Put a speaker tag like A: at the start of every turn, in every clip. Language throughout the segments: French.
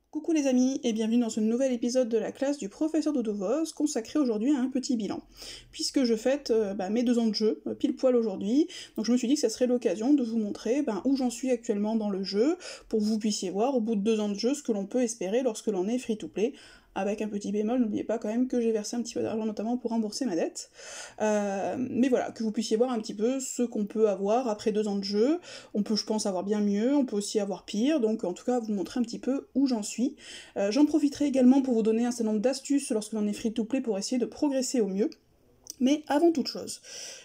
A: Coucou les amis et bienvenue dans ce nouvel épisode de la classe du professeur Dodovoz consacré aujourd'hui à un petit bilan. Puisque je fête mes 2 ans de jeu, pile poil aujourd'hui, donc je me suis dit que ça serait l'occasion de vous montrer où j'en suis actuellement dans le jeu, pour que vous puissiez voir au bout de 2 ans de jeu ce que l'on peut espérer lorsque l'on est free-to-play, avec un petit bémol, n'oubliez pas quand même que j'ai versé un petit peu d'argent notamment pour rembourser ma dette. Mais voilà, que vous puissiez voir un petit peu ce qu'on peut avoir après 2 ans de jeu. On peut, je pense, avoir bien mieux, on peut aussi avoir pire, donc en tout cas vous montrer un petit peu où j'en suis. J'en profiterai également pour vous donner un certain nombre d'astuces lorsque l'on est free-to-play pour essayer de progresser au mieux. Mais avant toute chose,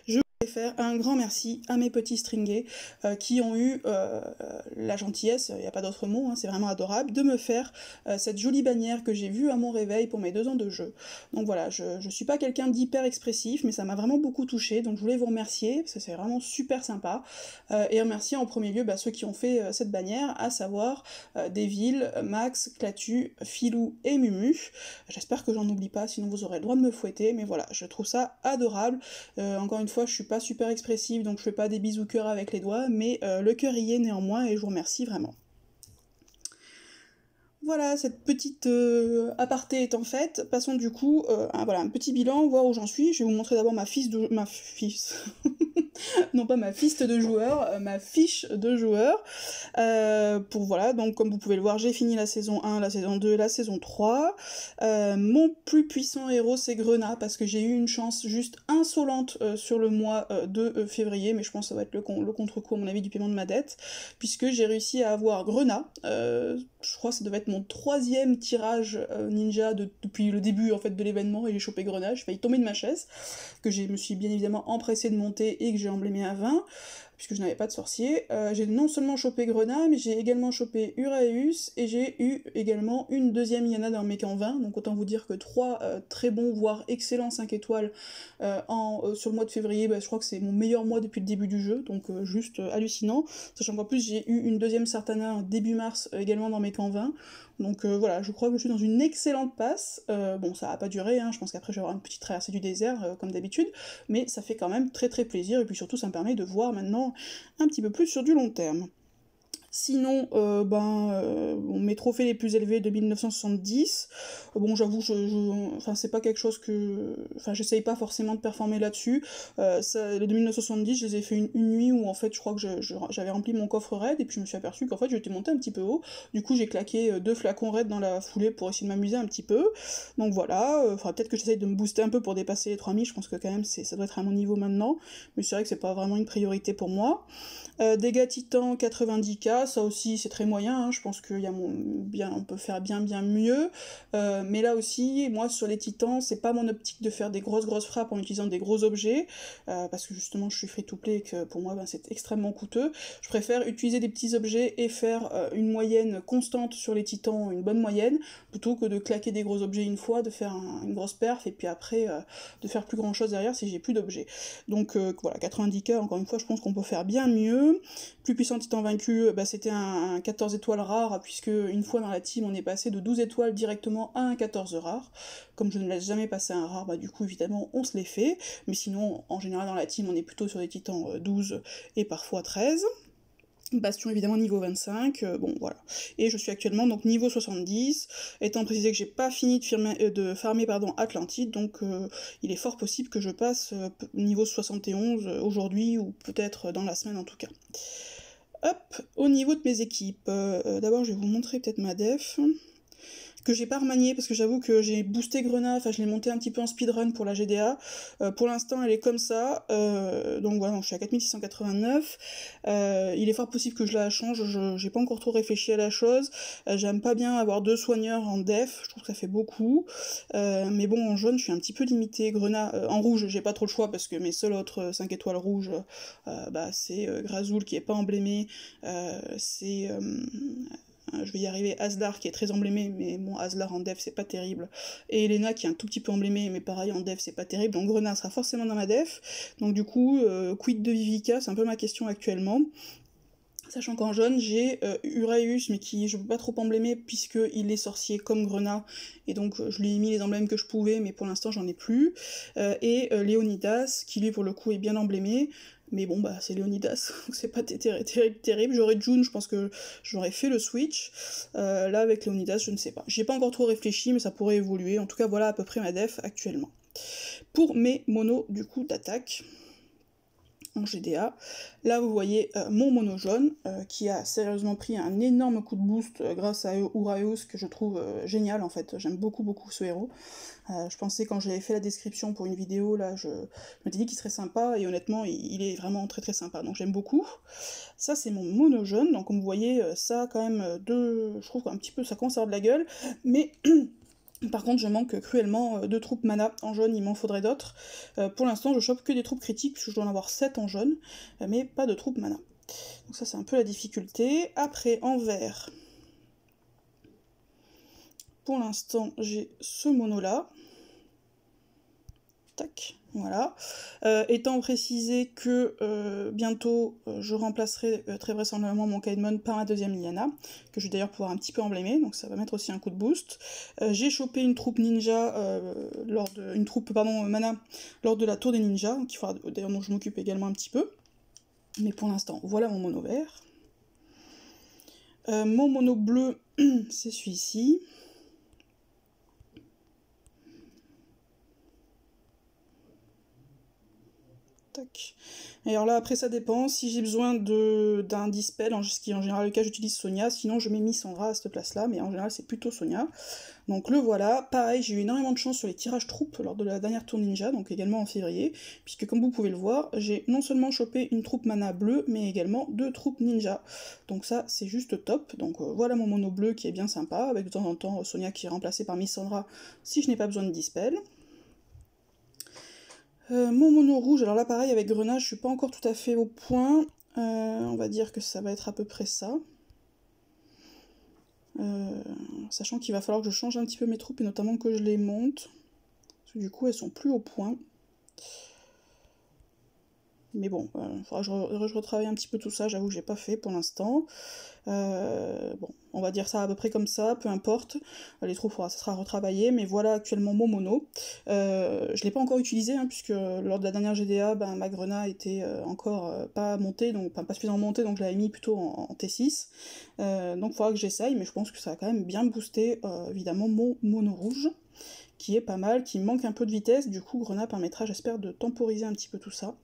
A: je voulais faire un grand merci à mes petits stringés qui ont eu la gentillesse, il n'y a pas d'autre mot, hein, c'est vraiment adorable, de me faire cette jolie bannière que j'ai vue à mon réveil pour mes 2 ans de jeu. Donc voilà, je suis pas quelqu'un d'hyper expressif, mais ça m'a vraiment beaucoup touchée, donc je voulais vous remercier, parce que c'est vraiment super sympa, et remercier en premier lieu ceux qui ont fait cette bannière, à savoir Devil, Max, Clatu, Filou et Mumu. J'espère que j'en oublie pas, sinon vous aurez le droit de me fouetter, mais voilà, je trouve ça adorable. Encore une fois, je suis pas super expressive, donc je fais pas des bisous cœur avec les doigts, mais le cœur y est néanmoins, et je vous remercie vraiment. Voilà, cette petite aparté étant faite, passons du coup voilà, un petit bilan, voir où j'en suis. Je vais vous montrer d'abord ma fiche de... non pas ma fiche de joueur, ma fiche de joueur. Pour voilà, donc comme vous pouvez le voir, j'ai fini la saison 1, la saison 2, la saison 3. Mon plus puissant héros c'est Grenat, parce que j'ai eu une chance juste insolente sur le mois de février, mais je pense que ça va être le contre-coup à mon avis du paiement de ma dette, puisque j'ai réussi à avoir Grenat, je crois que ça devait être mon 3e tirage ninja depuis le début en fait de l'événement, et j'ai chopé Grenat, j'ai failli tomber de ma chaise, que je me suis bien évidemment empressée de monter et que j'ai emblémé à 20, puisque je n'avais pas de sorcier. J'ai non seulement chopé Grenat, mais j'ai également chopé Uraeus, et j'ai eu également une 2e Yana dans mes camps 20, donc autant vous dire que 3 très bons, voire excellents 5 étoiles sur le mois de février, je crois que c'est mon meilleur mois depuis le début du jeu, donc juste hallucinant, sachant qu'en plus j'ai eu une 2e Sartana début mars également dans mes camps 20, donc voilà, je crois que je suis dans une excellente passe. Bon, ça va pas durer, hein, je pense qu'après je vais avoir une petite traversée du désert comme d'habitude, mais ça fait quand même très très plaisir, et puis surtout ça me permet de voir maintenant un petit peu plus sur du long terme. Sinon, mes trophées les plus élevés de 1970, bon j'avoue, enfin c'est pas quelque chose que... Enfin j'essaye pas forcément de performer là-dessus, les 1970 je les ai fait une nuit où en fait je crois que j'avais rempli mon coffre raid, et puis je me suis aperçu qu'en fait j'étais monté un petit peu haut, du coup j'ai claqué 2 flacons raid dans la foulée pour essayer de m'amuser un petit peu, donc voilà, peut-être que j'essaye de me booster un peu pour dépasser les 3000, je pense que quand même ça doit être à mon niveau maintenant, mais c'est vrai que c'est pas vraiment une priorité pour moi. Dégâts titans 90k, ça aussi c'est très moyen, hein, je pense qu'il y a on peut faire bien mieux, mais là aussi, moi sur les titans, c'est pas mon optique de faire des grosses frappes en utilisant des gros objets, parce que justement je suis free-to-play et que pour moi c'est extrêmement coûteux. Je préfère utiliser des petits objets et faire une moyenne constante sur les titans, une bonne moyenne, plutôt que de claquer des gros objets une fois, de faire une grosse perf, et puis après de faire plus grand chose derrière si j'ai plus d'objets. Donc voilà, 90k, encore une fois, je pense qu'on peut faire bien mieux. Plus puissant titan vaincu, c'était un 14 étoiles rare, puisque une fois dans la team on est passé de 12 étoiles directement à un 14 rare. Comme je ne laisse jamais passer un rare, du coup évidemment on se les fait, mais sinon en général dans la team on est plutôt sur des titans 12 et parfois 13. Bastion évidemment niveau 25, bon voilà. Et je suis actuellement donc niveau 70, étant précisé que j'ai pas fini de farmer Atlantide, donc il est fort possible que je passe niveau 71 aujourd'hui, ou peut-être dans la semaine en tout cas. Hop, au niveau de mes équipes, d'abord je vais vous montrer peut-être ma def, que j'ai pas remanié parce que j'avoue que j'ai boosté Grenat, enfin je l'ai monté un petit peu en speedrun pour la GDA. Pour l'instant elle est comme ça, donc voilà, je suis à 4689. Il est fort possible que je la change, j'ai pas encore trop réfléchi à la chose. J'aime pas bien avoir 2 soigneurs en def, je trouve que ça fait beaucoup. Mais bon, en jaune je suis un petit peu limitée. Grenat, en rouge j'ai pas trop le choix parce que mes seuls autres 5 étoiles rouges, c'est Grazul qui est pas emblémé, c'est... je vais y arriver, Aslar qui est très emblémé, mais bon, Aslar en dev c'est pas terrible, et Elena qui est un tout petit peu emblémé, mais pareil en dev c'est pas terrible, donc Grenat sera forcément dans ma def, donc du coup, quid de Vivica, c'est un peu ma question actuellement. Sachant qu'en jaune, j'ai Uraeus, mais qui je peux pas trop emblémer puisqu'il est sorcier comme Grenat, et donc je lui ai mis les emblèmes que je pouvais, mais pour l'instant j'en ai plus. Et Léonidas, qui lui pour le coup est bien emblémé, Mais bon, bah c'est Léonidas, donc c'est pas terrible. J'aurais June, je pense que j'aurais fait le switch. Là, avec Léonidas, je ne sais pas. J'y ai pas encore trop réfléchi, mais ça pourrait évoluer. En tout cas, voilà à peu près ma def actuellement. Pour mes monos, du coup, d'attaque en GDA. Là, vous voyez mon mono jaune, qui a sérieusement pris un énorme coup de boost grâce à Uraeus, que je trouve génial, en fait. J'aime beaucoup, beaucoup ce héros. Je pensais, quand j'avais fait la description pour une vidéo, là, je m'étais dit qu'il serait sympa, et honnêtement, il est vraiment très très sympa, donc j'aime beaucoup. Ça, c'est mon mono jaune, donc comme vous voyez, ça, quand même, je trouve qu'un petit peu, ça commence à avoir de la gueule, mais... Par contre, je manque cruellement de troupes mana. En jaune, il m'en faudrait d'autres. Pour l'instant, je chope que des troupes critiques, puisque je dois en avoir 7 en jaune, mais pas de troupes mana. Donc ça, c'est un peu la difficulté. Après, en vert, pour l'instant, j'ai ce mono-là. Tac, voilà. Étant précisé que bientôt je remplacerai très vraisemblablement mon Kaidmon par ma deuxième Liliana, que je vais d'ailleurs pouvoir un petit peu emblémer, donc ça va mettre aussi un coup de boost. J'ai chopé une troupe ninja, une troupe mana lors de la tour des ninjas, d'ailleurs dont je m'occupe également un petit peu. Mais pour l'instant, voilà mon mono vert. Mon mono bleu, c'est celui-ci. Tac. Et alors là, après, ça dépend. Si j'ai besoin d'un dispel, ce qui est en général le cas, j'utilise Sonia. Sinon, je mets Missandra à cette place-là, mais en général, c'est plutôt Sonia. Donc le voilà. Pareil, j'ai eu énormément de chance sur les tirages troupes lors de la dernière tour ninja, donc également en février, puisque comme vous pouvez le voir, j'ai non seulement chopé une troupe mana bleue, mais également 2 troupes ninja. Donc ça, c'est juste top. Donc voilà mon mono bleu qui est bien sympa, avec de temps en temps Sonia qui est remplacée par Missandra si je n'ai pas besoin de dispel. Mon mono rouge, alors là pareil avec Grenage, je suis pas encore tout à fait au point. On va dire que ça va être à peu près ça. Sachant qu'il va falloir que je change un petit peu mes troupes et notamment que je les monte. Parce que du coup elles sont plus au point. Mais bon, il faudra que je retravaille un petit peu tout ça, j'avoue que j'ai pas fait pour l'instant. Bon, on va dire ça à peu près comme ça, peu importe. Les troupes, ça sera retravaillé, mais voilà actuellement mon mono. Je l'ai pas encore utilisé, hein, puisque lors de la dernière GDA, ma Grena était encore pas montée, donc pas suffisamment montée, donc je l'avais mis plutôt en T6. Donc il faudra que j'essaye, mais je pense que ça va quand même bien booster, évidemment, mon mono rouge, qui est pas mal, qui manque un peu de vitesse, du coup Grena permettra, j'espère, de temporiser un petit peu tout ça.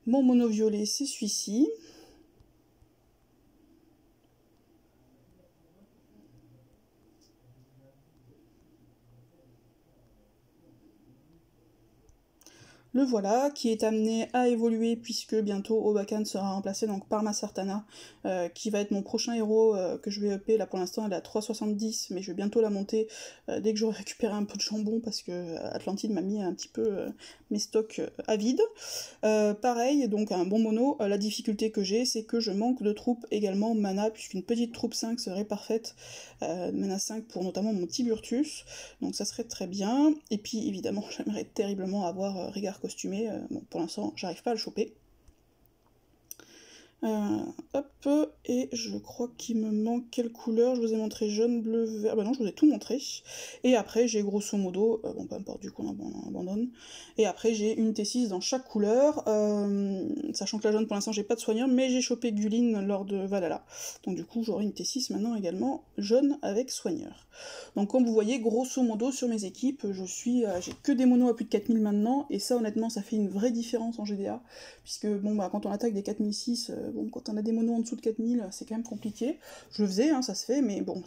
A: Mon mono violet, c'est celui-ci. Le voilà, qui est amené à évoluer puisque bientôt Obakan sera remplacé donc par ma Sartana, qui va être mon prochain héros que je vais upper. Là pour l'instant elle est à 3,70, mais je vais bientôt la monter dès que j'aurai récupéré un peu de chambon, parce que Atlantide m'a mis un petit peu mes stocks à vide. Pareil, donc un bon mono, la difficulté que j'ai, c'est que je manque de troupes également mana, puisqu'une petite troupe 5 serait parfaite, mana 5 pour notamment mon Tiburtus, donc ça serait très bien. Et puis évidemment j'aimerais terriblement avoir Régard costumé, bon pour l'instant j'arrive pas à le choper. Hop, et je crois qu'il me manque quelle couleur, je vous ai montré jaune, bleu, vert, bah non je vous ai tout montré. Et après j'ai grosso modo, bon peu importe du coup on abandonne, et après j'ai une T6 dans chaque couleur, sachant que la jaune pour l'instant j'ai pas de soigneur, mais j'ai chopé Gulin lors de Valhalla, donc du coup j'aurai une T6 maintenant également jaune avec soigneur. Donc comme vous voyez, grosso modo sur mes équipes, j'ai que des monos à plus de 4000 maintenant, et ça honnêtement ça fait une vraie différence en GDA, puisque bon quand on attaque des 4006, bon quand on a des monos en dessous de 4000, c'est quand même compliqué. Je le faisais, hein, ça se fait, mais bon,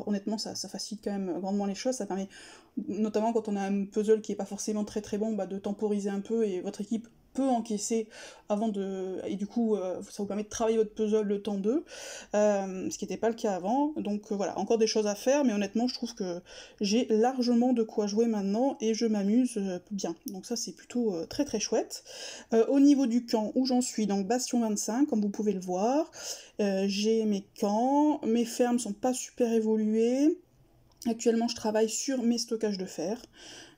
A: honnêtement ça facilite quand même grandement les choses, ça permet, notamment quand on a un puzzle qui est pas forcément très très bon, de temporiser un peu, et votre équipe peut encaisser avant de... et du coup ça vous permet de travailler votre puzzle le temps d'eux, ce qui n'était pas le cas avant, donc voilà, encore des choses à faire, mais honnêtement je trouve que j'ai largement de quoi jouer maintenant, et je m'amuse bien, donc ça c'est plutôt très très chouette. Au niveau du camp où j'en suis, donc Bastion 25, comme vous pouvez le voir, j'ai mes camps, mes fermes sont pas super évoluées. Actuellement, je travaille sur mes stockages de fer.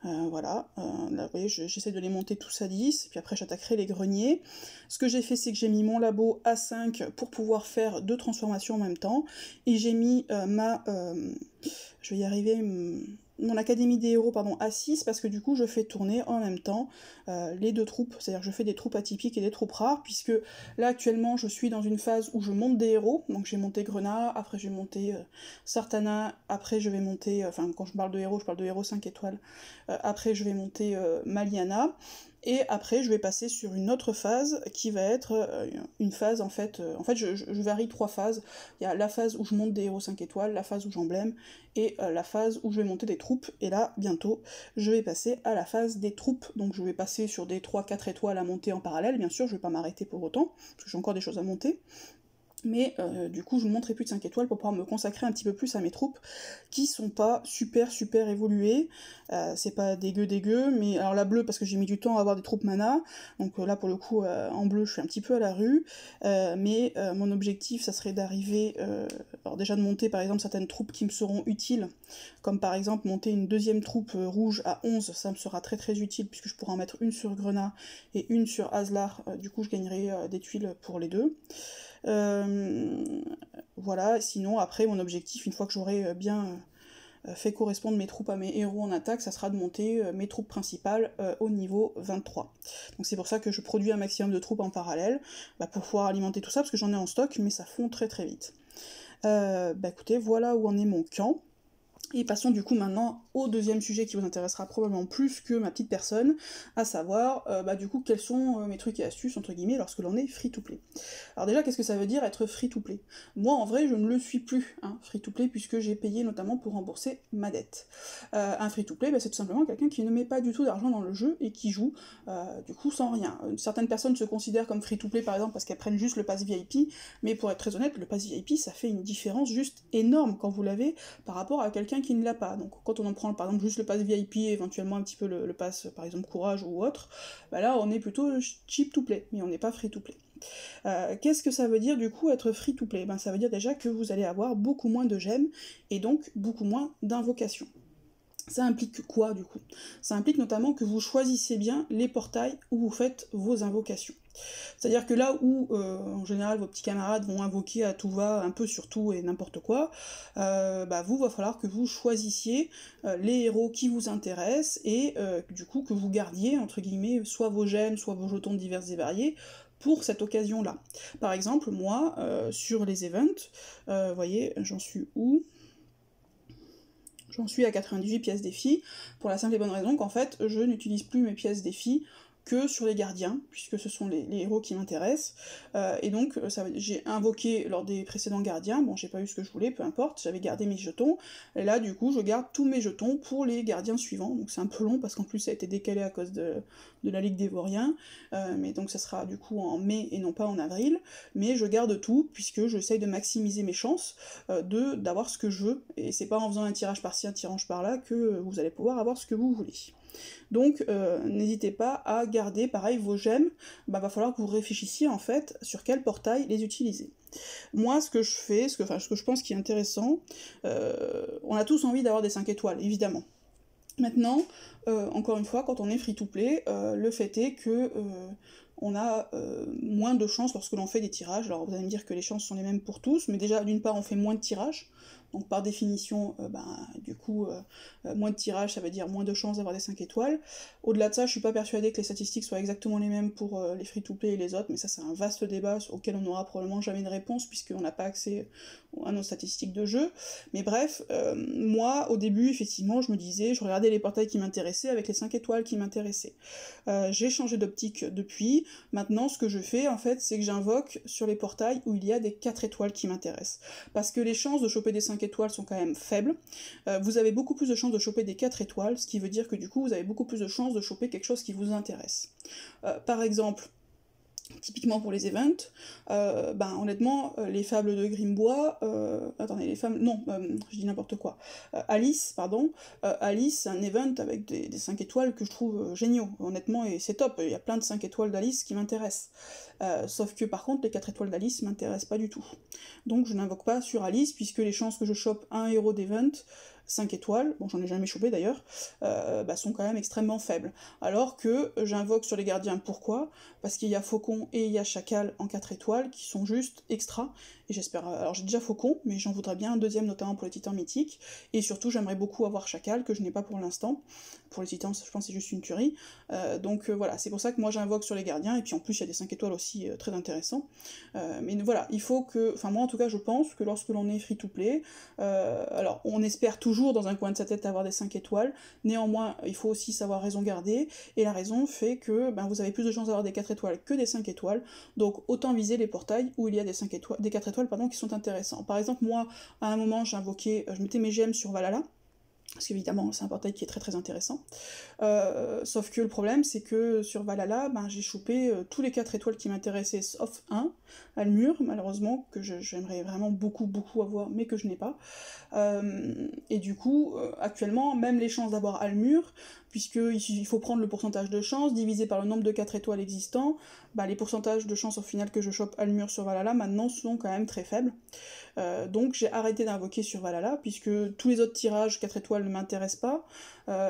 A: Voilà, là, vous voyez, j'essaie de les monter tous à 10, puis après j'attaquerai les greniers. Ce que j'ai fait, c'est que j'ai mis mon labo à 5 pour pouvoir faire 2 transformations en même temps, et j'ai mis je vais y arriver, mon académie des héros à 6 parce que du coup je fais tourner en même temps les deux troupes, c'est-à-dire que je fais des troupes atypiques et des troupes rares, puisque là actuellement je suis dans une phase où je monte des héros, donc j'ai monté Grenat, après j'ai monté Sartana, après je vais monter, enfin quand je parle de héros 5 étoiles, après je vais monter Maliana, et après je vais passer sur une autre phase qui va être une phase je varie 3 phases. Il y a la phase où je monte des héros 5 étoiles, la phase où j'emblème, et la phase où je vais monter des troupes, et là bientôt je vais passer à la phase des troupes, donc je vais passer sur des 3-4 étoiles à monter en parallèle, bien sûr je vais pas m'arrêter pour autant, parce que j'ai encore des choses à monter. Mais du coup je ne monterai plus de 5 étoiles pour pouvoir me consacrer un petit peu plus à mes troupes qui sont pas super évoluées, c'est pas dégueu, mais alors la bleue parce que j'ai mis du temps à avoir des troupes mana, donc là pour le coup en bleu je suis un petit peu à la rue, mais mon objectif ça serait d'arriver, alors déjà de monter par exemple certaines troupes qui me seront utiles, comme par exemple monter une deuxième troupe rouge à 11, ça me sera très utile puisque je pourrai en mettre une sur Grenat et une sur Aslar, du coup je gagnerai des tuiles pour les deux. Voilà, sinon après mon objectif, une fois que j'aurai bien fait correspondre mes troupes à mes héros en attaque, ça sera de monter mes troupes principales au niveau 23. Donc c'est pour ça que je produis un maximum de troupes en parallèle, pour pouvoir alimenter tout ça, parce que j'en ai en stock, mais ça fond très vite. Écoutez, voilà où en est mon camp. Et passons du coup maintenant au deuxième sujet qui vous intéressera probablement plus que ma petite personne, à savoir du coup quels sont mes trucs et astuces entre guillemets lorsque l'on est free-to-play. Alors déjà qu'est-ce que ça veut dire être free-to-play? Moi en vrai je ne le suis plus, free-to-play, puisque j'ai payé notamment pour rembourser ma dette. Un free-to-play c'est tout simplement quelqu'un qui ne met pas du tout d'argent dans le jeu et qui joue du coup sans rien. Certaines personnes se considèrent comme free-to-play par exemple parce qu'elles prennent juste le pass VIP, mais pour être très honnête le pass VIP ça fait une différence juste énorme quand vous l'avez par rapport à quelqu'un qui ne l'a pas. Donc quand on en prend par exemple juste le pass VIP et éventuellement un petit peu le pass par exemple courage ou autre, là on est plutôt cheap to play, mais on n'est pas free to play. Qu'est-ce que ça veut dire du coup être free to play? Ça veut dire déjà que vous allez avoir beaucoup moins de gemmes et donc beaucoup moins d'invocations. Ça implique quoi du coup? Ça implique notamment que vous choisissez bien les portails où vous faites vos invocations. C'est-à-dire que là où, en général, vos petits camarades vont invoquer à tout va, un peu sur tout et n'importe quoi, vous, va falloir que vous choisissiez les héros qui vous intéressent et du coup que vous gardiez, entre guillemets, soit vos gemmes, soit vos jetons divers et variés, pour cette occasion-là. Par exemple, moi, sur les events, vous voyez, j'en suis où ? J'en suis à 98 pièces défi, pour la simple et bonne raison qu'en fait, je n'utilise plus mes pièces défi que sur les gardiens, puisque ce sont les héros qui m'intéressent, et donc j'ai invoqué lors des précédents gardiens, bon j'ai pas eu ce que je voulais, peu importe, j'avais gardé mes jetons, et là du coup je garde tous mes jetons pour les gardiens suivants, donc c'est un peu long parce qu'en plus ça a été décalé à cause de la Ligue des Vauriens, mais donc ça sera du coup en mai et non pas en avril, mais je garde tout, puisque j'essaye de maximiser mes chances d'avoir ce que je veux, et c'est pas en faisant un tirage par-ci, un tirage par-là que vous allez pouvoir avoir ce que vous voulez. Donc n'hésitez pas à garder pareil vos gemmes, va falloir que vous réfléchissiez en fait sur quel portail les utiliser. Moi ce que je fais, ce que je pense qui est intéressant, on a tous envie d'avoir des 5 étoiles, évidemment. Maintenant, encore une fois, quand on est free-to-play, le fait est que on a moins de chances lorsque l'on fait des tirages. Alors vous allez me dire que les chances sont les mêmes pour tous, mais déjà d'une part on fait moins de tirages, donc par définition, moins de tirages, ça veut dire moins de chances d'avoir des 5 étoiles. Au-delà de ça, je suis pas persuadée que les statistiques soient exactement les mêmes pour les free-to-play et les autres, mais ça c'est un vaste débat auquel on n'aura probablement jamais de réponse, puisqu'on n'a pas accès à nos statistiques de jeu. Mais bref, moi, au début, effectivement, je me disais, je regardais les portails qui m'intéressaient avec les 5 étoiles qui m'intéressaient. J'ai changé d'optique depuis. Maintenant, ce que je fais, en fait, c'est que j'invoque sur les portails où il y a des 4 étoiles qui m'intéressent. Parce que les chances de choper des 5 étoiles sont quand même faibles. Vous avez beaucoup plus de chances de choper des 4 étoiles, ce qui veut dire que du coup, vous avez beaucoup plus de chances de choper quelque chose qui vous intéresse. Par exemple, typiquement pour les events, honnêtement, les fables de Grimbois, je dis n'importe quoi, Alice, c'est un event avec des 5 étoiles que je trouve géniaux, honnêtement, et c'est top, il y a plein de 5 étoiles d'Alice qui m'intéressent. Sauf que par contre, les 4 étoiles d'Alice m'intéressent pas du tout. Donc je n'invoque pas sur Alice, puisque les chances que je chope un héros d'event, 5 étoiles, bon j'en ai jamais chopé d'ailleurs, sont quand même extrêmement faibles. Alors que j'invoque sur les gardiens, pourquoi ? Parce qu'il y a Faucon et il y a Chacal en 4 étoiles qui sont juste extra, et j'espère... Alors j'ai déjà Faucon, mais j'en voudrais bien un deuxième notamment pour les titans mythiques, et surtout j'aimerais beaucoup avoir Chacal, que je n'ai pas pour l'instant. Pour les titans, je pense que c'est juste une tuerie. Voilà, c'est pour ça que moi j'invoque sur les gardiens, et puis en plus il y a des 5 étoiles aussi très intéressants. Mais voilà, il faut que... Enfin moi en tout cas je pense que lorsque l'on est free-to-play, alors on espère toujours dans un coin de sa tête avoir des 5 étoiles, néanmoins il faut aussi savoir raison garder, et la raison fait que vous avez plus de chances d'avoir des 4 étoiles que des 5 étoiles, donc autant viser les portails où il y a des 5 étoiles, des 4 étoiles qui sont intéressants. Par exemple moi, à un moment j'ai invoqué, je mettais mes gemmes sur Valhalla, parce qu'évidemment c'est un portail qui est très très intéressant. Sauf que le problème c'est que sur Valhalla, j'ai chopé tous les 4 étoiles qui m'intéressaient sauf un, Almur, malheureusement, que j'aimerais vraiment beaucoup beaucoup avoir, mais que je n'ai pas. Et du coup, actuellement, même les chances d'avoir Almur, puisqu'il faut prendre le pourcentage de chance, divisé par le nombre de 4 étoiles existants, les pourcentages de chance au final que je chope Almur sur Valhalla, maintenant, sont quand même très faibles. Donc j'ai arrêté d'invoquer sur Valhalla, puisque tous les autres tirages 4 étoiles ne m'intéressent pas,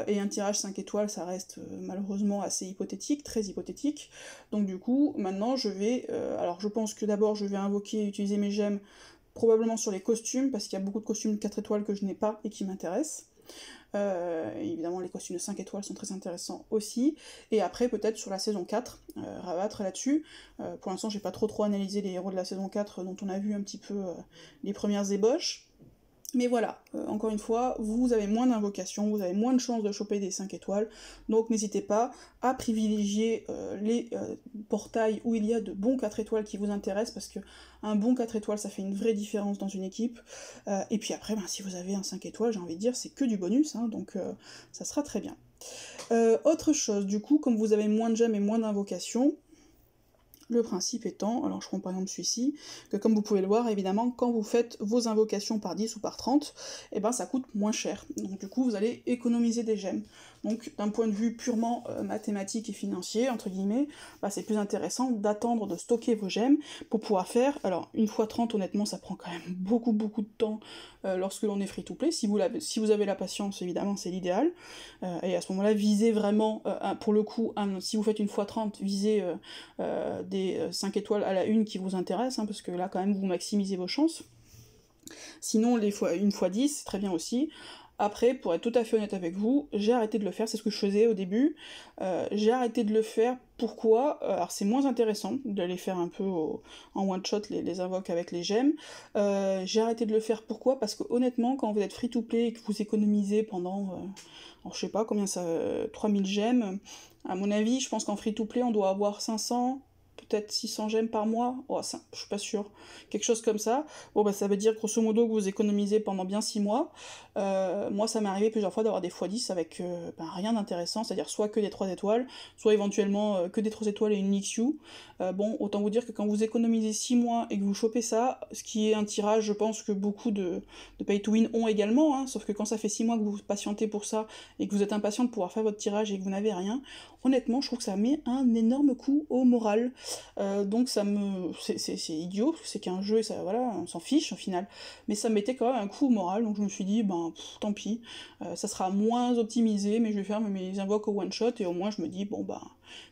A: et un tirage 5 étoiles, ça reste malheureusement assez hypothétique, très hypothétique. Donc du coup, maintenant je vais... alors je pense que d'abord je vais invoquer et utiliser mes gemmes probablement sur les costumes, parce qu'il y a beaucoup de costumes 4 étoiles que je n'ai pas et qui m'intéressent. Évidemment les costumes de 5 étoiles sont très intéressants aussi, et après peut-être sur la saison 4, rabattre là-dessus. Pour l'instant j'ai pas trop analysé les héros de la saison 4 dont on a vu un petit peu les premières ébauches. Mais voilà, encore une fois, vous avez moins d'invocations, vous avez moins de chances de choper des 5 étoiles, donc n'hésitez pas à privilégier les portails où il y a de bons 4 étoiles qui vous intéressent, parce que un bon 4 étoiles, ça fait une vraie différence dans une équipe. Et puis après, si vous avez un 5 étoiles, j'ai envie de dire, c'est que du bonus, donc ça sera très bien. Autre chose, du coup, comme vous avez moins de gemmes et moins d'invocations, le principe étant, alors je prends par exemple celui-ci, que comme vous pouvez le voir, évidemment, quand vous faites vos invocations par 10 ou par 30, ça coûte moins cher. Donc du coup, vous allez économiser des gemmes. Donc d'un point de vue purement mathématique et financier, entre guillemets, c'est plus intéressant d'attendre de stocker vos gemmes pour pouvoir faire... Alors, une fois 30, honnêtement, ça prend quand même beaucoup de temps lorsque l'on est free-to-play. Si vous avez la patience, évidemment, c'est l'idéal. Et à ce moment-là, visez vraiment, pour le coup, si vous faites une fois 30, visez des 5 étoiles à la une qui vous intéressent, parce que là, quand même, vous maximisez vos chances. Sinon, une fois 10, c'est très bien aussi. Après, pour être tout à fait honnête avec vous, j'ai arrêté de le faire, c'est ce que je faisais au début. J'ai arrêté de le faire, pourquoi ? Alors c'est moins intéressant d'aller faire un peu en one-shot les invoques avec les gemmes. J'ai arrêté de le faire, pourquoi ? Parce que honnêtement, quand vous êtes free-to-play et que vous économisez pendant, alors je sais pas combien ça, 3000 gemmes, à mon avis, je pense qu'en free-to-play, on doit avoir 500... peut-être 600 gemmes par mois, ça, je suis pas sûre, quelque chose comme ça. Bon ça veut dire grosso modo que vous économisez pendant bien 6 mois. Moi ça m'est arrivé plusieurs fois d'avoir des x10 avec rien d'intéressant, c'est-à-dire soit que des 3 étoiles, soit éventuellement que des 3 étoiles et une Nixu. Autant vous dire que quand vous économisez 6 mois et que vous chopez ça, ce qui est un tirage, je pense que beaucoup de pay to win ont également, sauf que quand ça fait 6 mois que vous patientez pour ça, et que vous êtes impatient de pouvoir faire votre tirage et que vous n'avez rien, honnêtement je trouve que ça met un énorme coup au moral. Donc c'est idiot, c'est qu'un jeu et ça, voilà, on s'en fiche au final, mais ça mettait quand même un coup au moral, donc je me suis dit tant pis, ça sera moins optimisé, mais je vais faire mes invoques au one shot, et au moins je me dis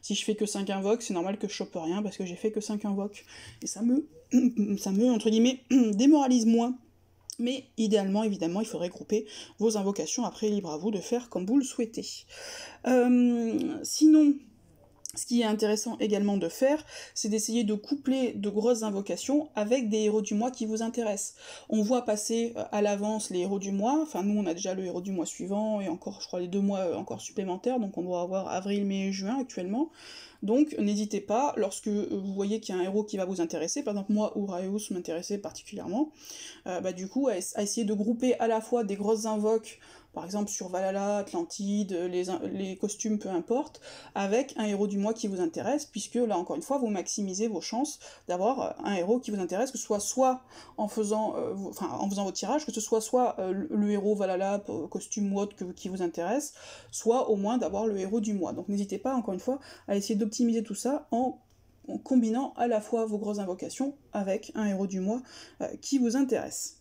A: si je fais que 5 invoques, c'est normal que je chope rien parce que j'ai fait que 5 invoques, et ça me entre guillemets démoralise moins. Mais idéalement, évidemment, il faudrait grouper vos invocations, après libre à vous de faire comme vous le souhaitez. Sinon, ce qui est intéressant également de faire, c'est d'essayer de coupler de grosses invocations avec des héros du mois qui vous intéressent. On voit passer à l'avance les héros du mois, enfin nous on a déjà le héros du mois suivant, et encore je crois les 2 mois encore supplémentaires, donc on doit avoir avril, mai et juin actuellement. Donc n'hésitez pas, lorsque vous voyez qu'il y a un héros qui va vous intéresser, par exemple moi Uraeus m'intéressait particulièrement, du coup à essayer de grouper à la fois des grosses invoques, par exemple sur Valhalla, Atlantide, les costumes, peu importe, avec un héros du mois qui vous intéresse, puisque là encore une fois, vous maximisez vos chances d'avoir un héros qui vous intéresse, que ce soit en faisant vos tirages, que ce soit le héros Valhalla, costume ou autre qui vous intéresse, soit au moins d'avoir le héros du mois. Donc n'hésitez pas, encore une fois, à essayer d'optimiser tout ça en combinant à la fois vos grosses invocations avec un héros du mois qui vous intéresse.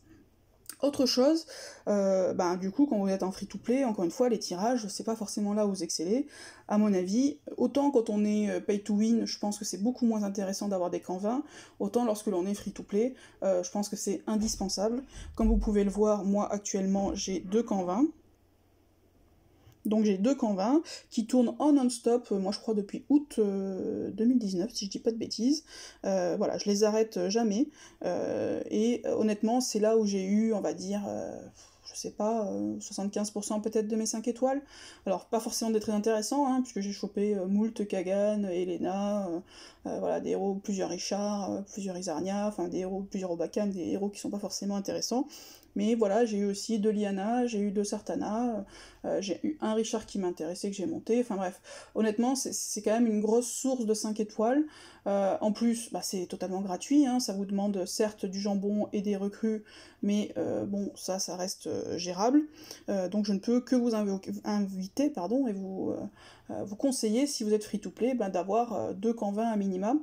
A: Autre chose, du coup, quand vous êtes en free-to-play, encore une fois, les tirages, c'est pas forcément là où vous excellez. À mon avis, autant quand on est pay-to-win, je pense que c'est beaucoup moins intéressant d'avoir des camps 20, autant lorsque l'on est free-to-play, je pense que c'est indispensable. Comme vous pouvez le voir, moi, actuellement, j'ai 2 camps 20. Donc j'ai 2 camps 20 qui tournent en non-stop, moi je crois depuis août 2019, si je dis pas de bêtises. Voilà, je les arrête jamais. Et honnêtement, c'est là où j'ai eu, on va dire, je sais pas, 75% peut-être de mes 5 étoiles. Alors pas forcément des très intéressants, hein, puisque j'ai chopé Moult, Kagan, Elena, voilà, des héros, plusieurs Richard, plusieurs Isarnia, enfin des héros, plusieurs Obakan, des héros qui sont pas forcément intéressants. Mais voilà, j'ai eu aussi 2 Lyanna, j'ai eu 2 Sartana, j'ai eu un Richard qui m'intéressait, que j'ai monté, enfin bref. Honnêtement, c'est quand même une grosse source de 5 étoiles. En plus, c'est totalement gratuit, hein, ça vous demande certes du jambon et des recrues, mais bon, ça reste gérable. Donc je ne peux que vous inviter et vous conseiller, si vous êtes free-to-play, d'avoir 2 camps 20 à minima.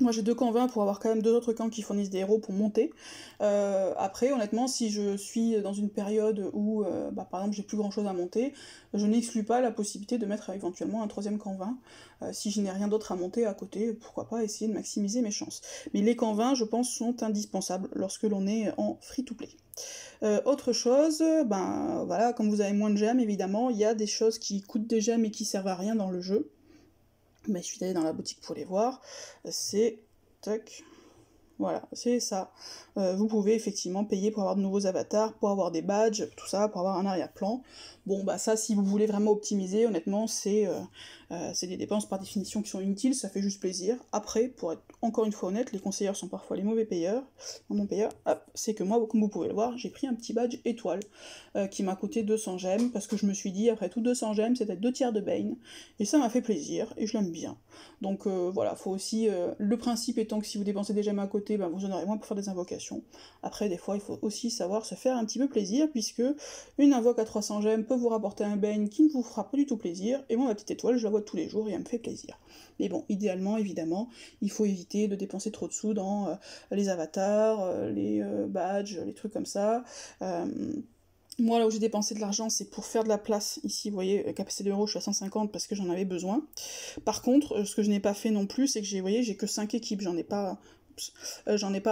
A: Moi j'ai 2 camps 20 pour avoir quand même 2 autres camps qui fournissent des héros pour monter. Après, honnêtement, si je suis dans une période où, par exemple, j'ai plus grand chose à monter, je n'exclus pas la possibilité de mettre éventuellement un 3ème camp 20. Si je n'ai rien d'autre à monter à côté, pourquoi pas essayer de maximiser mes chances. Mais les camps 20, je pense, sont indispensables lorsque l'on est en free-to-play. Autre chose, voilà, comme vous avez moins de gemmes, évidemment, il y a des choses qui coûtent des gemmes et qui servent à rien dans le jeu. Il suffit d'aller dans la boutique pour les voir. C'est... Tac. Voilà, c'est ça. Vous pouvez effectivement payer pour avoir de nouveaux avatars, pour avoir des badges, tout ça, pour avoir un arrière-plan. Bon, ça, si vous voulez vraiment optimiser, honnêtement, c'est des dépenses par définition qui sont inutiles, ça fait juste plaisir. Après, pour être encore une fois honnête, les conseillers sont parfois les mauvais payeurs. Mon payeur, c'est que moi, comme vous pouvez le voir, j'ai pris un petit badge étoile, qui m'a coûté 200 gemmes, parce que je me suis dit, après tout, 200 gemmes, c'était 2 tiers de Bane, et ça m'a fait plaisir, et je l'aime bien. Donc voilà, faut aussi... le principe étant que si vous dépensez des gemmes à côté, vous en aurez moins pour faire des invocations. Après, des fois, il faut aussi savoir se faire un petit peu plaisir, puisque une invoque à 300 gemmes peut vous rapporter un Bane qui ne vous fera pas du tout plaisir, et moi, ma petite étoile, je la vois tous les jours, et elle me fait plaisir. Mais bon, idéalement, évidemment, il faut éviter de dépenser trop de sous dans les avatars, les badges, les trucs comme ça. Moi, là où j'ai dépensé de l'argent, c'est pour faire de la place. Ici, vous voyez, capacité d'euros, je suis à 150 parce que j'en avais besoin. Par contre, ce que je n'ai pas fait non plus, c'est que j'ai que 5 équipes, j'en ai pas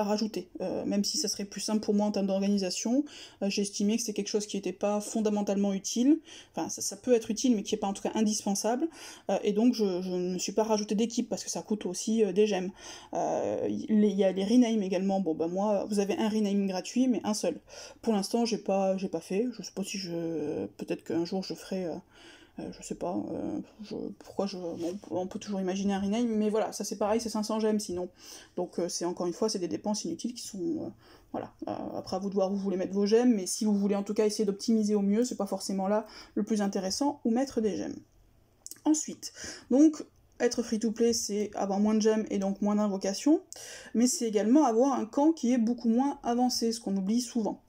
A: rajouté. Même si ça serait plus simple pour moi en termes d'organisation, j'ai estimé que c'est quelque chose qui n'était pas fondamentalement utile. Enfin, ça peut être utile, mais qui n'est pas en tout cas indispensable. Et donc, je ne me suis pas rajouté d'équipe parce que ça coûte aussi des gemmes. Il y a les rename également. Bon, moi, vous avez un rename gratuit, mais un seul. Pour l'instant, j'ai pas fait. Je sais pas si peut-être qu'un jour je ferai. Je sais pas, on peut toujours imaginer un rename, mais voilà, ça c'est pareil, c'est 500 gemmes sinon. Donc c'est encore une fois, c'est des dépenses inutiles qui sont... voilà, après à vous de voir où vous voulez mettre vos gemmes, mais si vous voulez en tout cas essayer d'optimiser au mieux, c'est pas forcément là le plus intéressant, ou mettre des gemmes. Ensuite, donc... Être free-to-play, c'est avoir moins de gemmes et donc moins d'invocations, mais c'est également avoir un camp qui est beaucoup moins avancé, ce qu'on oublie souvent.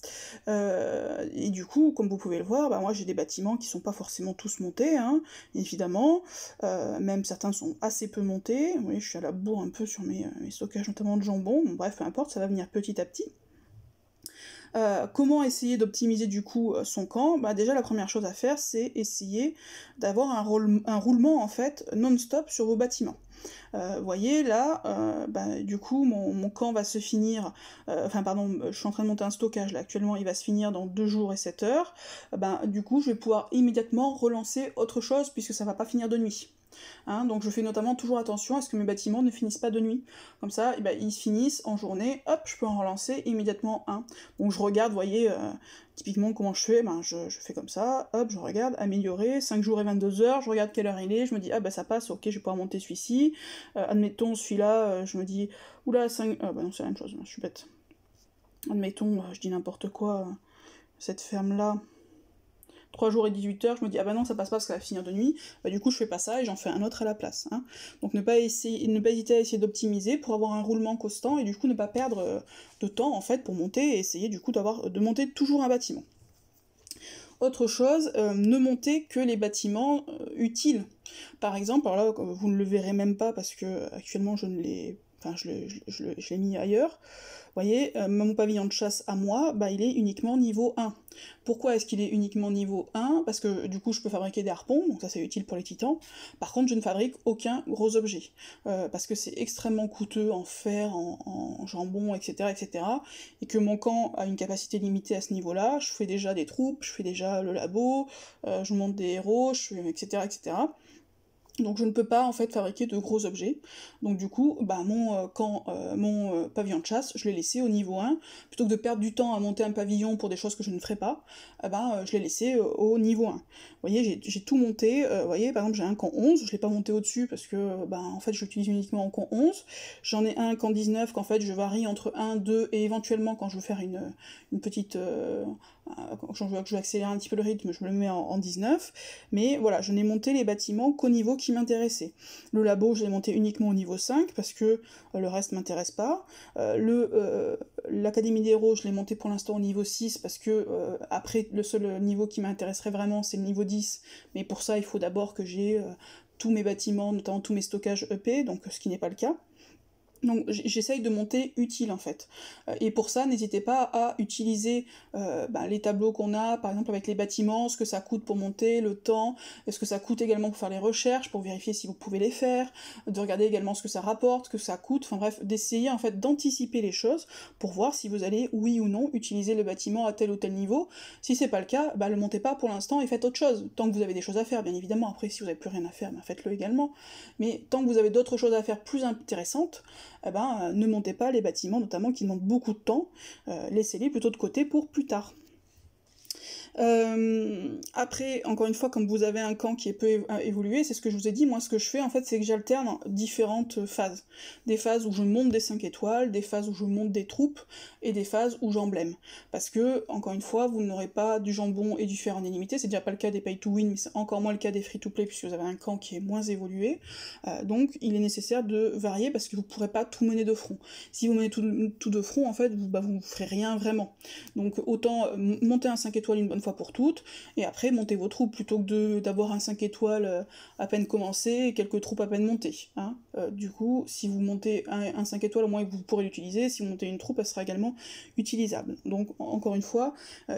A: Et du coup, comme vous pouvez le voir, moi j'ai des bâtiments qui sont pas forcément tous montés, hein, évidemment, même certains sont assez peu montés. Vous voyez, je suis à la bourre un peu sur mes stockages, notamment de jambon, bon, bref, peu importe, ça va venir petit à petit. Comment essayer d'optimiser du coup son camp? Déjà la première chose à faire, c'est essayer d'avoir un roulement en fait non-stop sur vos bâtiments. Vous voyez là, du coup mon camp va se finir, je suis en train de monter un stockage là actuellement, il va se finir dans 2 jours et 7 heures, du coup je vais pouvoir immédiatement relancer autre chose puisque ça va pas finir de nuit. Donc je fais notamment toujours attention à ce que mes bâtiments ne finissent pas de nuit. Comme ça, ils finissent en journée, hop, je peux en relancer immédiatement un. Donc je regarde, vous voyez, typiquement comment je fais, je fais comme ça, hop, je regarde, améliorer, 5 jours et 22 heures, je regarde quelle heure il est, je me dis, ça passe, ok, je vais pouvoir monter celui-ci. Admettons, celui-là, je me dis, oula, 5... non, c'est la même chose, je suis bête. Admettons, je dis n'importe quoi, cette ferme-là... 3 jours et 18 heures, je me dis, non, ça passe pas parce que ça va finir de nuit, du coup je fais pas ça et j'en fais un autre à la place. Donc ne pas hésiter à essayer d'optimiser pour avoir un roulement constant et du coup ne pas perdre de temps en fait pour monter et essayer du coup de monter toujours un bâtiment. Autre chose, ne montez que les bâtiments utiles. Par exemple, alors là vous ne le verrez même pas parce que actuellement je ne l'ai... je l'ai mis ailleurs. voyez, mon pavillon de chasse à moi, bah, il est uniquement niveau 1. Pourquoi est-ce qu'il est uniquement niveau 1? Parce que du coup je peux fabriquer des harpons, donc ça c'est utile pour les titans. Par contre je ne fabrique aucun gros objet, parce que c'est extrêmement coûteux en fer, en jambon, etc., etc., et que mon camp a une capacité limitée à ce niveau-là. Je fais déjà des troupes, je fais déjà le labo, je monte des héros, etc., etc. Donc je ne peux pas en fait fabriquer de gros objets. Donc du coup, bah, mon pavillon de chasse, je l'ai laissé au niveau 1. Plutôt que de perdre du temps à monter un pavillon pour des choses que je ne ferai pas, je l'ai laissé au niveau 1. Vous voyez, j'ai tout monté. Vous voyez, par exemple, j'ai un camp 11, je l'ai pas monté au-dessus parce que en fait je l'utilise uniquement en camp 11. J'en ai un camp 19 qu'en fait je varie entre 1, 2 et éventuellement quand je veux faire une petite... quand je veux accélérer un petit peu le rythme, je me le mets en 19. Mais voilà, je n'ai monté les bâtiments qu'au niveau qui m'intéressait. Le labo, je l'ai monté uniquement au niveau 5 parce que le reste m'intéresse pas. L'académie des héros, je l'ai monté pour l'instant au niveau 6 parce que après, le seul niveau qui m'intéresserait vraiment, c'est le niveau 10. Mais pour ça, il faut d'abord que j'ai tous mes bâtiments, notamment tous mes stockages EP, donc ce qui n'est pas le cas. Donc j'essaye de monter utile en fait. Et pour ça, n'hésitez pas à utiliser les tableaux qu'on a, par exemple avec les bâtiments, ce que ça coûte pour monter, le temps, ce que ça coûte également pour faire les recherches, pour vérifier si vous pouvez les faire, de regarder également ce que ça rapporte, ce que ça coûte, enfin bref, d'essayer en fait d'anticiper les choses pour voir si vous allez, oui ou non, utiliser le bâtiment à tel ou tel niveau. Si c'est pas le cas, le montez pas pour l'instant et faites autre chose, tant que vous avez des choses à faire, bien évidemment. Après, si vous n'avez plus rien à faire, faites-le également. Mais tant que vous avez d'autres choses à faire plus intéressantes, ne montez pas les bâtiments, notamment qui demandent beaucoup de temps, laissez-les plutôt de côté pour plus tard. Après, encore une fois, comme vous avez un camp qui est peu évolué, c'est ce que je vous ai dit, moi ce que je fais en fait, c'est que j'alterne différentes phases. Des phases où je monte des 5 étoiles, des phases où je monte des troupes, et des phases où j'emblème. Parce que, encore une fois, vous n'aurez pas du jambon et du fer en illimité, c'est déjà pas le cas des pay to win, mais c'est encore moins le cas des free to play, puisque vous avez un camp qui est moins évolué. Donc il est nécessaire de varier, parce que vous pourrez pas tout mener de front. Si vous menez tout de front, en fait, vous ferez rien vraiment. Donc autant monter un 5 étoiles une bonne fois pour toutes, et après monter vos troupes, plutôt que d'avoir un 5 étoiles à peine commencé et quelques troupes à peine montées. Hein. Du coup, si vous montez un 5 étoiles, au moins vous pourrez l'utiliser, si vous montez une troupe, elle sera également utilisable. Donc encore une fois,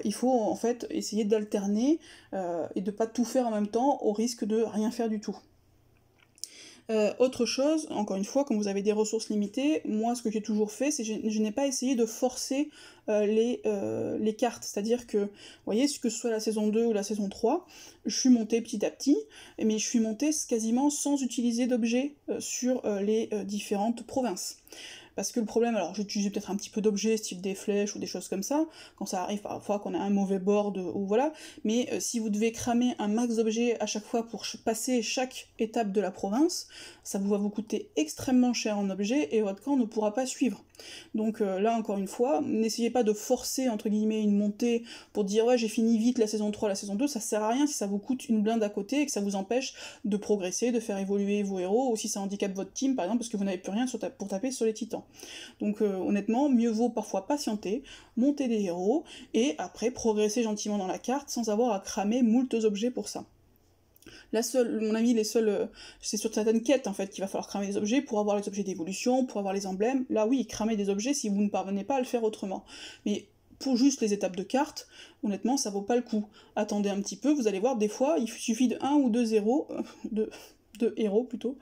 A: il faut en fait essayer d'alterner et de pas tout faire en même temps au risque de rien faire du tout. Autre chose, encore une fois, comme vous avez des ressources limitées, moi ce que j'ai toujours fait, c'est que je n'ai pas essayé de forcer les cartes, c'est-à-dire que, vous voyez, que ce soit la saison 2 ou la saison 3, je suis montée petit à petit, mais je suis montée quasiment sans utiliser d'objets sur les différentes provinces. Parce que le problème, alors j'utilise peut-être un petit peu d'objets, style des flèches ou des choses comme ça, quand ça arrive parfois qu'on a un mauvais board ou voilà, mais si vous devez cramer un max d'objets à chaque fois pour passer chaque étape de la province, ça va vous coûter extrêmement cher en objets et votre camp ne pourra pas suivre. Donc là, encore une fois, n'essayez pas de forcer, entre guillemets, une montée pour dire « ouais, j'ai fini vite la saison 3, la saison 2 », ça sert à rien si ça vous coûte une blinde à côté et que ça vous empêche de progresser, de faire évoluer vos héros, ou si ça handicape votre team, par exemple, parce que vous n'avez plus rien pour taper sur les titans. Donc honnêtement, mieux vaut parfois patienter, monter des héros, et après progresser gentiment dans la carte sans avoir à cramer moultes objets pour ça. Mon avis, c'est sur certaines quêtes en fait qu'il va falloir cramer des objets pour avoir les objets d'évolution, pour avoir les emblèmes. Là oui, cramer des objets si vous ne parvenez pas à le faire autrement. Mais pour juste les étapes de cartes, honnêtement, ça vaut pas le coup. Attendez un petit peu, vous allez voir, des fois, il suffit de 1 ou 2 héros, de héros plutôt,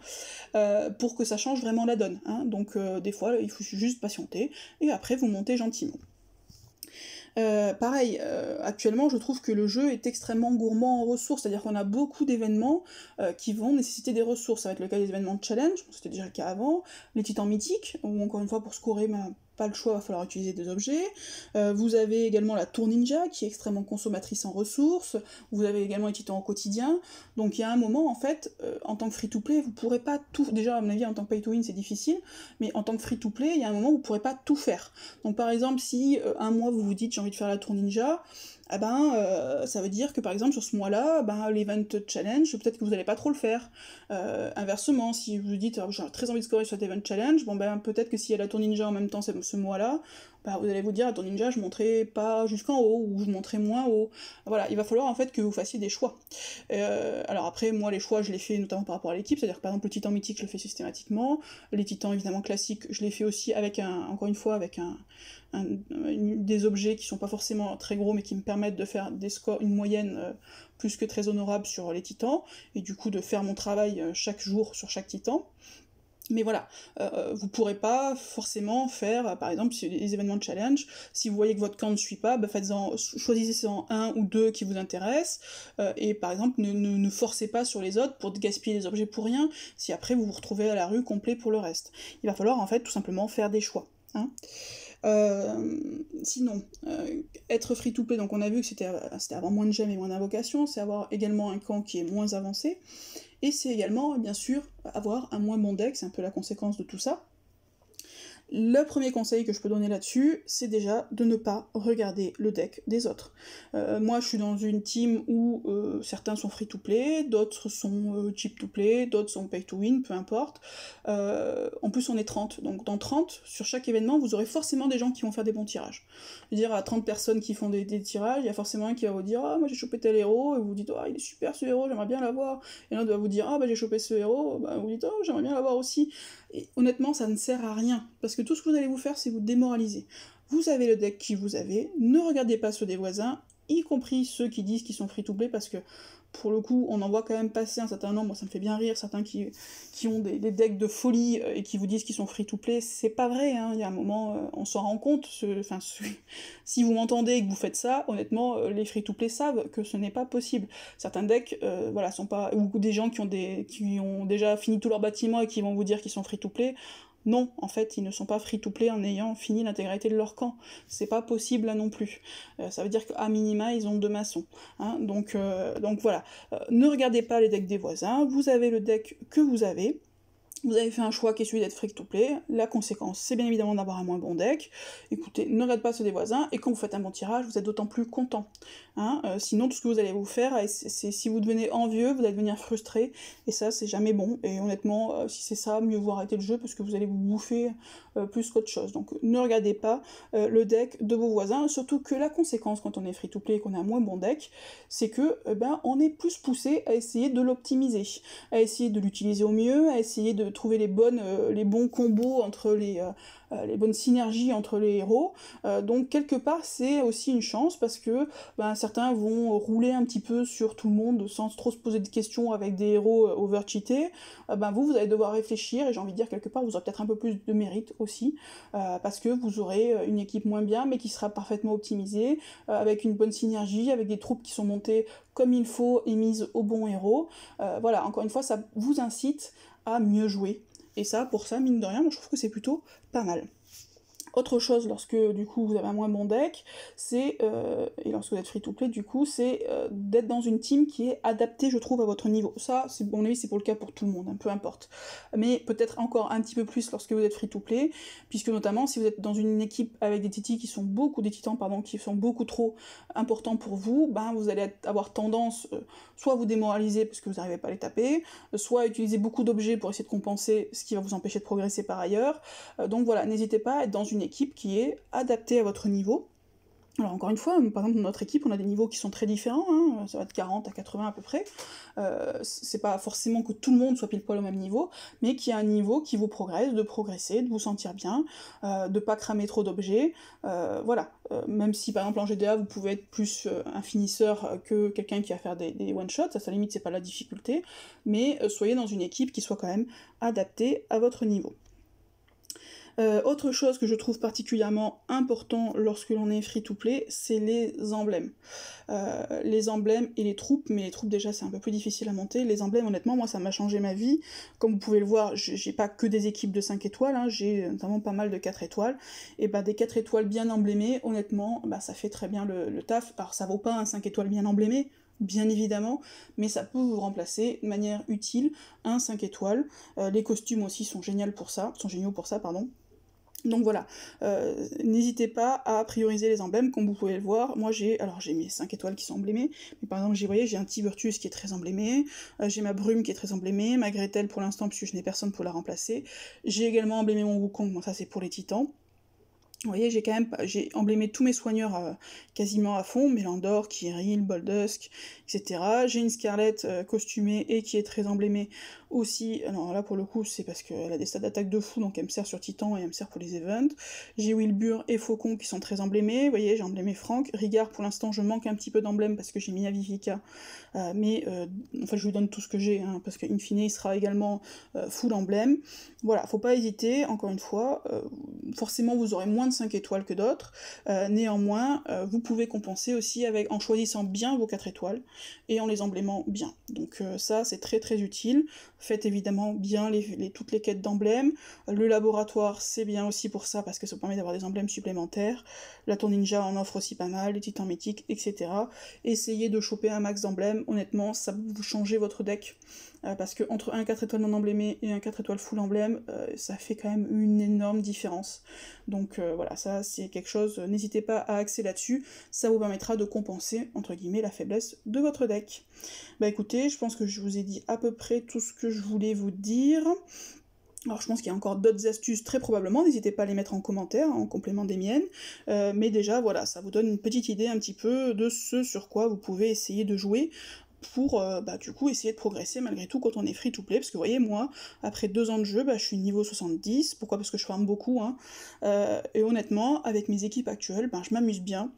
A: pour que ça change vraiment la donne. Hein. Donc des fois, il faut juste patienter, et après vous montez gentiment. Pareil, actuellement je trouve que le jeu est extrêmement gourmand en ressources, c'est-à-dire qu'on a beaucoup d'événements qui vont nécessiter des ressources. Ça va être le cas des événements de challenge, c'était déjà le cas avant, les titans mythiques, où encore une fois pour scorer, pas le choix, il va falloir utiliser des objets. Vous avez également la tour ninja, qui est extrêmement consommatrice en ressources, vous avez également les titans au quotidien, donc il y a un moment, en fait, en tant que free-to-play, vous pourrez pas tout... Déjà, à mon avis, en tant que pay-to-win, c'est difficile, mais en tant que free-to-play, il y a un moment où vous pourrez pas tout faire. Donc par exemple, si un mois vous vous dites j'ai envie de faire la tour ninja, ça veut dire que par exemple sur ce mois-là, l'event challenge, peut-être que vous n'allez pas trop le faire. Inversement, si vous vous dites j'ai très envie de scorer sur cet event challenge, peut-être que s'il y a la tour ninja en même temps ce mois-là, bah, vous allez vous dire, à ton ninja, je monterai pas jusqu'en haut, ou je monterai moins haut. Voilà, il va falloir en fait que vous fassiez des choix. Alors après, moi, les choix, je les fais notamment par rapport à l'équipe, c'est-à-dire que par exemple, le titan mythique, je le fais systématiquement, les titans évidemment classiques, je les fais aussi avec encore une fois, avec des objets qui sont pas forcément très gros, mais qui me permettent de faire des scores, une moyenne plus que très honorable sur les titans, et du coup de faire mon travail chaque jour sur chaque titan. Mais voilà, vous pourrez pas forcément faire, par exemple, si les événements de challenge, si vous voyez que votre camp ne suit pas, bah choisissez-en un ou deux qui vous intéressent, et par exemple, ne forcez pas sur les autres pour gaspiller les objets pour rien, si après vous vous retrouvez à la rue complet pour le reste. Il va falloir en fait tout simplement faire des choix. Hein. Sinon, être free-to-play, donc on a vu que c'était avoir moins de gemmes et moins d'invocations, c'est avoir également un camp qui est moins avancé, et c'est également, bien sûr, avoir un moins bon deck, c'est un peu la conséquence de tout ça. Le premier conseil que je peux donner là-dessus, c'est déjà de ne pas regarder le deck des autres. Moi, je suis dans une team où certains sont free-to-play, d'autres sont cheap-to-play, d'autres sont pay-to-win, peu importe. En plus, on est 30, donc dans 30, sur chaque événement, vous aurez forcément des gens qui vont faire des bons tirages. Je veux dire, à 30 personnes qui font des tirages, il y a forcément un qui va vous dire « Ah, moi j'ai chopé tel héros », et vous vous dites « Ah, il est super ce héros, j'aimerais bien l'avoir », et l'autre va vous dire « Ah, bah j'ai chopé ce héros », bah, vous dites « Oh, j'aimerais bien l'avoir aussi ». Et honnêtement, ça ne sert à rien, parce que tout ce que vous allez vous faire, c'est vous démoraliser. Vous avez le deck qui vous avez, ne regardez pas ceux des voisins, y compris ceux qui disent qu'ils sont free-to-play, parce que, pour le coup, on en voit quand même passer un certain nombre, moi ça me fait bien rire, certains qui ont des decks de folie et qui vous disent qu'ils sont free-to-play, c'est pas vrai, hein, il y a un moment, on s'en rend compte, si vous m'entendez et que vous faites ça, honnêtement, les free-to-play savent que ce n'est pas possible. Certains decks, voilà, sont pas... ou des gens qui ont déjà fini tout leur bâtiment et qui vont vous dire qu'ils sont free-to-play, non, en fait, ils ne sont pas free-to-play en ayant fini l'intégralité de leur camp. C'est pas possible là non plus. Ça veut dire qu'à minima, ils ont 2 maçons. Hein, donc voilà. Ne regardez pas les decks des voisins, vous avez le deck que vous avez. Vous avez fait un choix qui est celui d'être free-to-play, la conséquence c'est bien évidemment d'avoir un moins bon deck, écoutez, ne regardez pas ceux des voisins, et quand vous faites un bon tirage, vous êtes d'autant plus content. Hein, sinon tout ce que vous allez vous faire, c'est si vous devenez envieux, vous allez devenir frustré, et ça c'est jamais bon, et honnêtement, si c'est ça, mieux vaut arrêter le jeu, parce que vous allez vous bouffer plus qu'autre chose. Donc ne regardez pas le deck de vos voisins, surtout que la conséquence quand on est free-to-play et qu'on a un moins bon deck, c'est que on est plus poussé à essayer de l'optimiser, à essayer de l'utiliser au mieux, à essayer de trouver les bons combos entre les bonnes synergies entre les héros. Donc quelque part c'est aussi une chance parce que certains vont rouler un petit peu sur tout le monde sans trop se poser de questions avec des héros over-cheatés. Vous allez devoir réfléchir et j'ai envie de dire quelque part vous aurez peut-être un peu plus de mérite aussi parce que vous aurez une équipe moins bien mais qui sera parfaitement optimisée avec une bonne synergie, avec des troupes qui sont montées comme il faut et mises au bon héros. Voilà, encore une fois ça vous incite à mieux jouer. Et ça, pour ça, mine de rien, moi je trouve que c'est plutôt pas mal. Autre chose, lorsque du coup vous avez un moins bon deck, c'est, et lorsque vous êtes free-to-play du coup, c'est d'être dans une team qui est adaptée, je trouve, à votre niveau. Ça, à mon avis, c'est pour le cas pour tout le monde, hein, peu importe. Mais peut-être encore un petit peu plus lorsque vous êtes free-to-play, puisque notamment si vous êtes dans une équipe avec des titans qui sont beaucoup trop importants pour vous, vous allez avoir tendance soit à vous démoraliser parce que vous n'arrivez pas à les taper, soit à utiliser beaucoup d'objets pour essayer de compenser, ce qui va vous empêcher de progresser par ailleurs. Donc voilà, n'hésitez pas à être dans une équipe qui est adaptée à votre niveau. Alors encore une fois, par exemple dans notre équipe, on a des niveaux qui sont très différents, hein, ça va de 40 à 80 à peu près, c'est pas forcément que tout le monde soit pile poil au même niveau, mais qu'il y a un niveau qui vous progresse, de progresser, de vous sentir bien, de pas cramer trop d'objets, voilà. Même si par exemple en GDA vous pouvez être plus un finisseur que quelqu'un qui va faire des one-shots, à sa limite c'est pas la difficulté, mais soyez dans une équipe qui soit quand même adaptée à votre niveau. Autre chose que je trouve particulièrement important lorsque l'on est free-to-play, c'est les emblèmes. Les emblèmes et les troupes, mais les troupes déjà c'est un peu plus difficile à monter, les emblèmes honnêtement moi ça m'a changé ma vie, comme vous pouvez le voir j'ai pas que des équipes de 5 étoiles, hein, j'ai notamment pas mal de 4 étoiles, et des 4 étoiles bien emblémées, honnêtement ça fait très bien le taf, alors ça vaut pas un 5 étoiles bien emblémé, bien évidemment, mais ça peut vous remplacer de manière utile un 5 étoiles, les costumes aussi sont géniaux pour ça, pardon. Donc voilà, n'hésitez pas à prioriser les emblèmes, comme vous pouvez le voir. Moi j'ai mes 5 étoiles qui sont emblémées, mais par exemple j'ai un Tiburtius qui est très emblémé, j'ai ma Brume qui est très emblémée, ma Gretel pour l'instant puisque je n'ai personne pour la remplacer, j'ai également emblémé mon Wukong, bon ça c'est pour les titans. Vous voyez, j'ai emblémé tous mes soigneurs quasiment à fond, Mélandor, Kirill, Boldusk, etc. J'ai une Scarlett costumée et qui est très emblémée aussi. Alors là, pour le coup, c'est parce qu'elle a des stats d'attaque de fou, donc elle me sert sur Titan et elle me sert pour les events. J'ai Wilbur et Faucon qui sont très emblémés. Vous voyez, j'ai emblémé Franck. Rigard, pour l'instant, je manque un petit peu d'emblème parce que j'ai mis Avivica. Mais en fait, je lui donne tout ce que j'ai, hein, parce qu'in fine, il sera également full emblème. Voilà, faut pas hésiter, encore une fois, forcément vous aurez moins de 5 étoiles que d'autres, néanmoins, vous pouvez compenser aussi en choisissant bien vos 4 étoiles, et en les emblémant bien. Donc ça, c'est très très utile. Faites évidemment bien toutes les quêtes d'emblèmes. Le laboratoire, c'est bien aussi pour ça, parce que ça permet d'avoir des emblèmes supplémentaires. La tour ninja en offre aussi pas mal, les titans mythiques, etc. Essayez de choper un max d'emblèmes, honnêtement, ça vous changez votre deck. Parce que entre un 4 étoiles non emblémé et un 4 étoiles full emblème, ça fait quand même une énorme différence. Donc voilà, ça c'est quelque chose, n'hésitez pas à axer là-dessus, ça vous permettra de compenser, entre guillemets, la faiblesse de votre deck. Bah écoutez, je pense que je vous ai dit à peu près tout ce que je voulais vous dire. Alors je pense qu'il y a encore d'autres astuces très probablement, n'hésitez pas à les mettre en commentaire, en complément des miennes, mais déjà voilà, ça vous donne une petite idée un petit peu de ce sur quoi vous pouvez essayer de jouer pour du coup essayer de progresser malgré tout quand on est free to play, parce que vous voyez moi, après 2 ans de jeu, je suis niveau 70, pourquoi? Parce que je farme beaucoup, hein, et honnêtement, avec mes équipes actuelles, je m'amuse bien,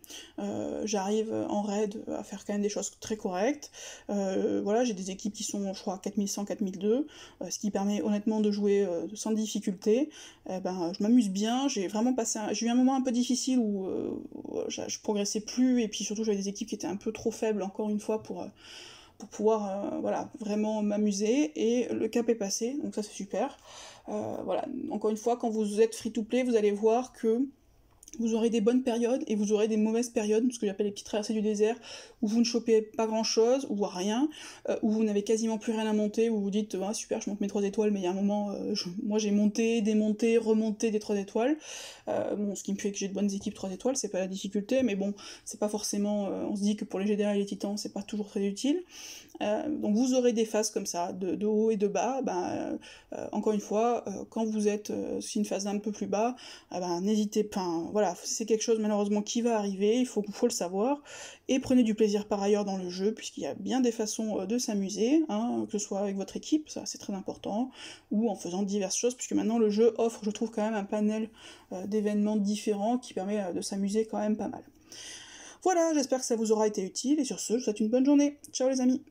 A: j'arrive en raid à faire quand même des choses très correctes, voilà, j'ai des équipes qui sont, je crois, 4100, 4002, ce qui permet honnêtement de jouer sans difficulté, je m'amuse bien, j'ai vraiment j'ai eu un moment un peu difficile où je progressais plus, et puis surtout j'avais des équipes qui étaient un peu trop faibles, encore une fois, pour pouvoir voilà, vraiment m'amuser, et le cap est passé, donc ça c'est super. Voilà, encore une fois, quand vous êtes free to play, vous allez voir que vous aurez des bonnes périodes et vous aurez des mauvaises périodes, ce que j'appelle les petites traversées du désert, où vous ne chopez pas grand chose, ou rien, où vous n'avez quasiment plus rien à monter, où vous dites ah, super, je monte mes 3 étoiles, mais il y a un moment, moi j'ai monté, démonté, remonté des 3 étoiles. Bon, ce qui me fait que j'ai de bonnes équipes 3 étoiles, c'est pas la difficulté, mais bon, c'est pas forcément. On se dit que pour les GDR et les titans, c'est pas toujours très utile. Donc vous aurez des phases comme ça, de haut et de bas. Encore une fois, quand vous êtes sur une phase un peu plus bas, n'hésitez pas. Voilà, c'est quelque chose malheureusement qui va arriver, faut le savoir. Et prenez du plaisir par ailleurs dans le jeu, puisqu'il y a bien des façons de s'amuser, hein, que ce soit avec votre équipe, ça c'est très important, ou en faisant diverses choses, puisque maintenant le jeu offre, je trouve, quand même un panel d'événements différents qui permet de s'amuser quand même pas mal. Voilà, j'espère que ça vous aura été utile, et sur ce, je vous souhaite une bonne journée. Ciao les amis!